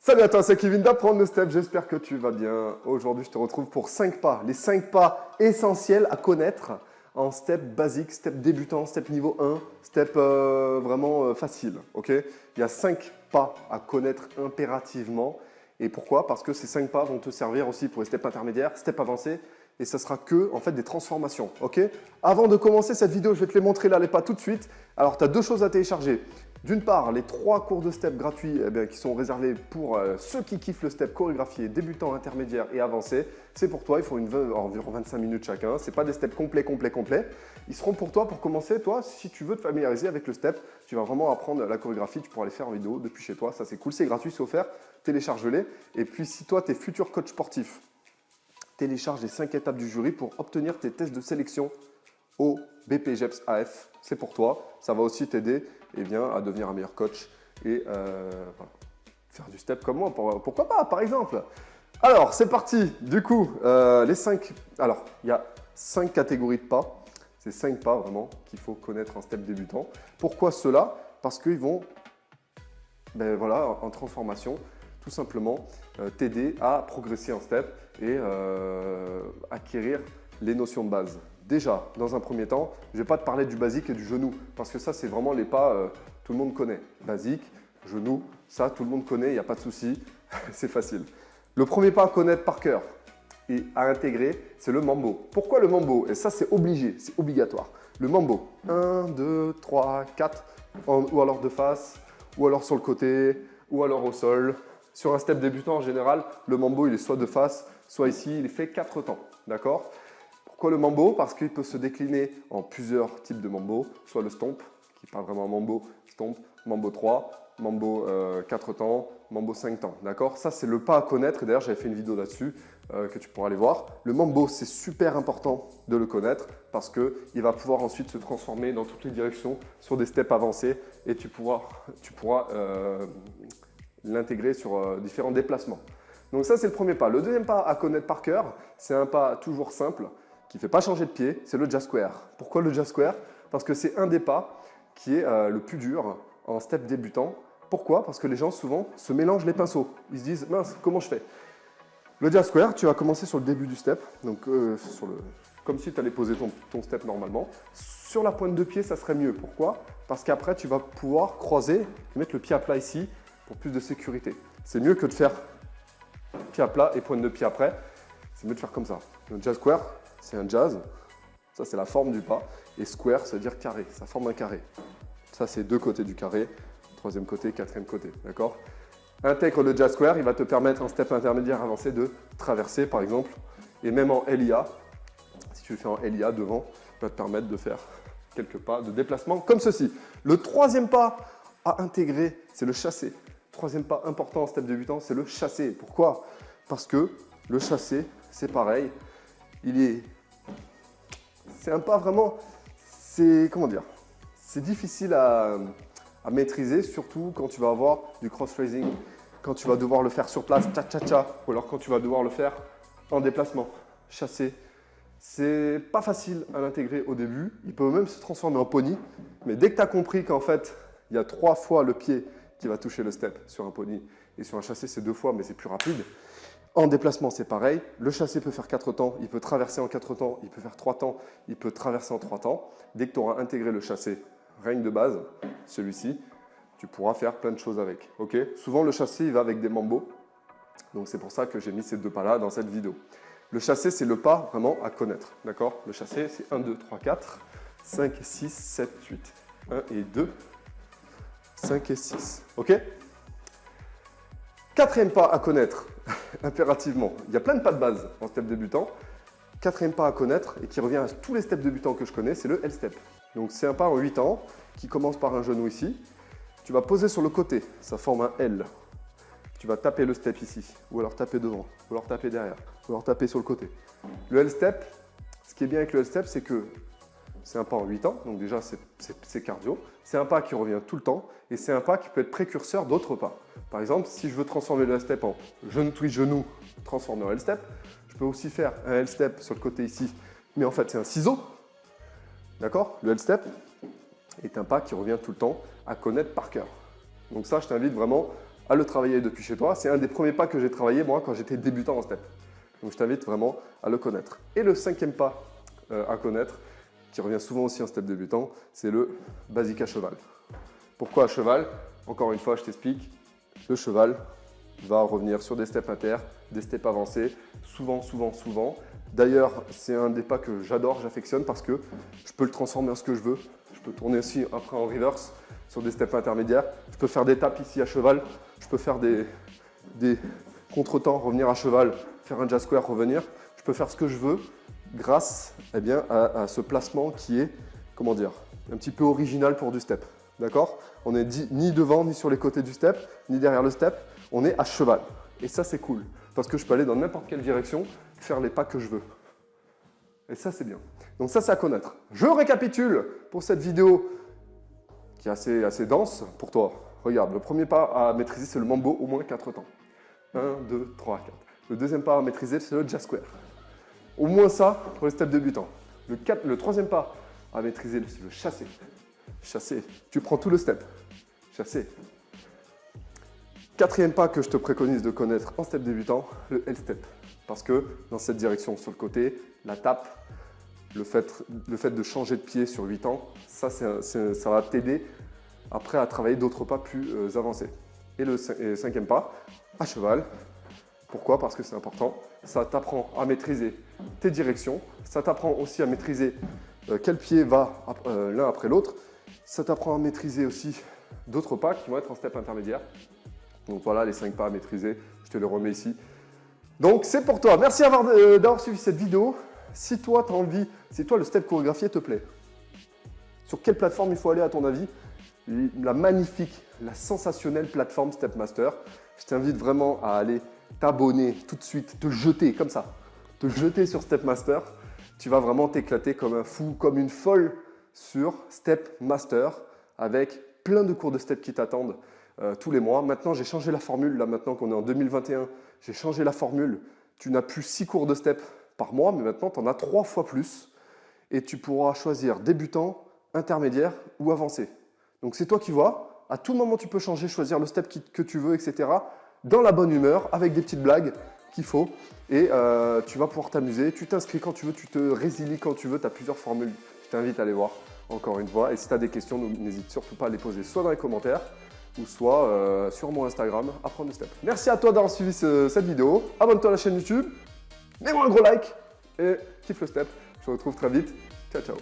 Salut à toi, c'est Kevin d'Apprendre le Step, j'espère que tu vas bien. Aujourd'hui, je te retrouve pour 5 pas, les 5 pas essentiels à connaître en step basique, step débutant, step niveau 1, step vraiment facile. Il y a 5 pas à connaître impérativement. Et pourquoi? Parce que ces 5 pas vont te servir aussi pour les steps intermédiaires, steps avancés. Et ça sera que en fait des transformations. Avant de commencer cette vidéo, je vais te les montrer là les pas tout de suite. Alors, tu as deux choses à télécharger. D'une part, les 3 cours de step gratuits qui sont réservés pour ceux qui kiffent le step chorégraphié, débutant, intermédiaire et avancé. C'est pour toi, il faut environ 25 minutes chacun. Ce n'est pas des steps complets. Ils seront pour toi pour commencer. Toi, si tu veux te familiariser avec le step, tu vas vraiment apprendre la chorégraphie. Tu pourras les faire en vidéo depuis chez toi. Ça, c'est cool, c'est gratuit, c'est offert. Télécharge-les. Et puis, si toi, tu es futur coach sportif, télécharge les 5 étapes du jury pour obtenir tes tests de sélection au BPJEPS AF. C'est pour toi. Ça va aussi t'aider à devenir un meilleur coach et faire du step comme moi. Pourquoi pas, par exemple. Alors, c'est parti. Du coup, les 5. Alors, il y a 5 catégories de pas. C'est 5 pas vraiment qu'il faut connaître en step débutant. Pourquoi cela? Parce qu'ils vont, en transformation, tout simplement t'aider à progresser en step et acquérir les notions de base. Déjà, dans un premier temps, je ne vais pas te parler du basique et du genou parce que ça, c'est vraiment les pas, tout le monde connaît. Basique, genou, ça, tout le monde connaît, il n'y a pas de souci, c'est facile. Le premier pas à connaître par cœur et à intégrer, c'est le mambo. Pourquoi le mambo? Et ça, c'est obligé, c'est obligatoire. Le mambo, 1, 2, 3, 4, ou alors de face, ou alors sur le côté, ou alors au sol. Sur un step débutant, en général, le mambo, il est soit de face, soit ici, il est fait 4 temps, d'accord? Pourquoi le mambo? Parce qu'il peut se décliner en plusieurs types de mambo, soit le stomp, qui parle vraiment mambo, stomp, mambo 3, mambo 4 temps, mambo 5 temps, d'accord? Ça, c'est le pas à connaître, et d'ailleurs, j'avais fait une vidéo là-dessus que tu pourras aller voir. Le mambo, c'est super important de le connaître parce qu'il va pouvoir ensuite se transformer dans toutes les directions sur des steps avancés et tu pourras l'intégrer sur différents déplacements. Donc ça, c'est le premier pas. Le deuxième pas à connaître par cœur, c'est un pas toujours simple, qui ne fait pas changer de pied, c'est le jazz square. Pourquoi le jazz square? Parce que c'est un des pas qui est le plus dur en step débutant. Pourquoi? Parce que les gens souvent se mélangent les pinceaux. Ils se disent, mince, comment je fais? Le jazz square, tu vas commencer sur le début du step, donc comme si tu allais poser ton step normalement. Sur la pointe de pied, ça serait mieux. Pourquoi? Parce qu'après, tu vas pouvoir croiser et mettre le pied à plat ici pour plus de sécurité. C'est mieux que de faire pied à plat et pointe de pied après. C'est mieux de faire comme ça. Le jazz square, c'est un jazz. Ça, c'est la forme du pas. Et square, ça veut dire carré. Ça forme un carré. Ça, c'est 2 côtés du carré. 3e côté, 4e côté. D'accord? Intègre le jazz square. Il va te permettre en step intermédiaire avancé de traverser, par exemple. Et même en LIA, si tu le fais en LIA devant, il va te permettre de faire quelques pas de déplacement comme ceci. Le 3e pas à intégrer, c'est le chassé. 3e pas important en step débutant, c'est le chassé. Pourquoi? Parce que le chassé, c'est pareil. C'est un pas vraiment, c'est difficile à maîtriser, surtout quand tu vas avoir du cross-phrasing, quand tu vas devoir le faire sur place, cha-cha-cha, ou alors quand tu vas devoir le faire en déplacement, chassé. C'est pas facile à l'intégrer au début, il peut même se transformer en pony, mais dès que tu as compris qu'en fait, il y a 3 fois le pied qui va toucher le step sur un pony, et sur un chassé, c'est 2 fois, mais c'est plus rapide. En déplacement, c'est pareil. Le chassé peut faire 4 temps, il peut traverser en 4 temps, il peut faire 3 temps, il peut traverser en 3 temps. Dès que tu auras intégré le chassé, règne de base, celui-ci, tu pourras faire plein de choses avec. Souvent, le chassé, il va avec des mambos. Donc, c'est pour ça que j'ai mis ces 2 pas-là dans cette vidéo. Le chassé, c'est le pas vraiment à connaître. D'accord? Le chassé, c'est 1, 2, 3, 4, 5, 6, 7, 8. 1 et 2, 5 et 6. OK? 4e pas à connaître, impérativement. Il y a plein de pas de base en step débutant. 4e pas à connaître et qui revient à tous les steps débutants que je connais, c'est le L-step. Donc c'est un pas en 8 temps qui commence par un genou ici. Tu vas poser sur le côté, ça forme un L. Tu vas taper le step ici, ou alors taper devant, ou alors taper derrière, ou alors taper sur le côté. Le L-step, ce qui est bien avec le L-step, c'est que c'est un pas en 8 temps, donc déjà c'est cardio. C'est un pas qui revient tout le temps et c'est un pas qui peut être précurseur d'autres pas. Par exemple, si je veux transformer le L-step en genou twist genou, transformer en L-step, je peux aussi faire un L-step sur le côté ici, mais en fait c'est un ciseau. D'accord? Le L-step est un pas qui revient tout le temps à connaître par cœur. Donc ça, je t'invite vraiment à le travailler depuis chez toi. C'est un des premiers pas que j'ai travaillé moi quand j'étais débutant en step. Donc je t'invite vraiment à le connaître. Et le cinquième pas à connaître, qui revient souvent aussi en step débutant, c'est le basique à cheval. Pourquoi à cheval? Encore une fois, je t'explique. Le cheval va revenir sur des steps inter, des steps avancés, souvent. D'ailleurs, c'est un des pas que j'adore, j'affectionne parce que je peux le transformer en ce que je veux. Je peux tourner aussi après en reverse sur des steps intermédiaires. Je peux faire des tapes ici à cheval. Je peux faire des contretemps, revenir à cheval, faire un jazz square, revenir. Je peux faire ce que je veux grâce à ce placement qui est, comment dire, un petit peu original pour du step. D'accord? On n'est ni devant, ni sur les côtés du step, ni derrière le step. On est à cheval. Et ça, c'est cool. Parce que je peux aller dans n'importe quelle direction, faire les pas que je veux. Et ça, c'est bien. Donc ça, c'est à connaître. Je récapitule pour cette vidéo qui est assez dense pour toi. Regarde, le premier pas à maîtriser, c'est le mambo, au moins 4 temps. 1, 2, 3, 4. Le deuxième pas à maîtriser, c'est le jazz square. Au moins ça pour les steps débutants. Le troisième pas à maîtriser, c'est le chassé. Chassé. Tu prends tout le step. Chassé. Quatrième pas que je te préconise de connaître en step débutant, le L-step. Parce que dans cette direction, sur le côté, la tape, le fait de changer de pied sur 8 ans, ça va t'aider après à travailler d'autres pas plus avancés. Et le cinquième pas, à cheval. Pourquoi? Parce que c'est important. Ça t'apprend à maîtriser tes directions. Ça t'apprend aussi à maîtriser quel pied va l'un après l'autre. Ça t'apprend à maîtriser aussi d'autres pas qui vont être en step intermédiaire. Donc voilà les 5 pas à maîtriser. Je te les remets ici. Donc c'est pour toi. Merci d'avoir suivi cette vidéo. Si toi tu as envie, si toi le step chorégraphié te plaît, sur quelle plateforme il faut aller à ton avis? La magnifique, la sensationnelle plateforme Stepmaster. Je t'invite vraiment à aller t'abonner tout de suite, te jeter comme ça, te jeter sur Stepmaster. Tu vas vraiment t'éclater comme un fou, comme une folle sur Stepmaster avec plein de cours de step qui t'attendent tous les mois. Maintenant, j'ai changé la formule. Là, maintenant qu'on est en 2021, j'ai changé la formule. Tu n'as plus 6 cours de step par mois, mais maintenant, tu en as 3 fois plus. Et tu pourras choisir débutant, intermédiaire ou avancé. Donc, c'est toi qui vois. À tout moment, tu peux changer, choisir le step que tu veux, etc. Dans la bonne humeur, avec des petites blagues qu'il faut. Et tu vas pouvoir t'amuser. Tu t'inscris quand tu veux, tu te résilies quand tu veux. Tu as plusieurs formules. Je t'invite à aller voir encore une fois. Et si tu as des questions, n'hésite surtout pas à les poser soit dans les commentaires ou soit sur mon Instagram, Apprendre le Step. Merci à toi d'avoir suivi cette vidéo. Abonne-toi à la chaîne YouTube. Mets-moi un gros like et kiffe le step. Je te retrouve très vite. Ciao, ciao.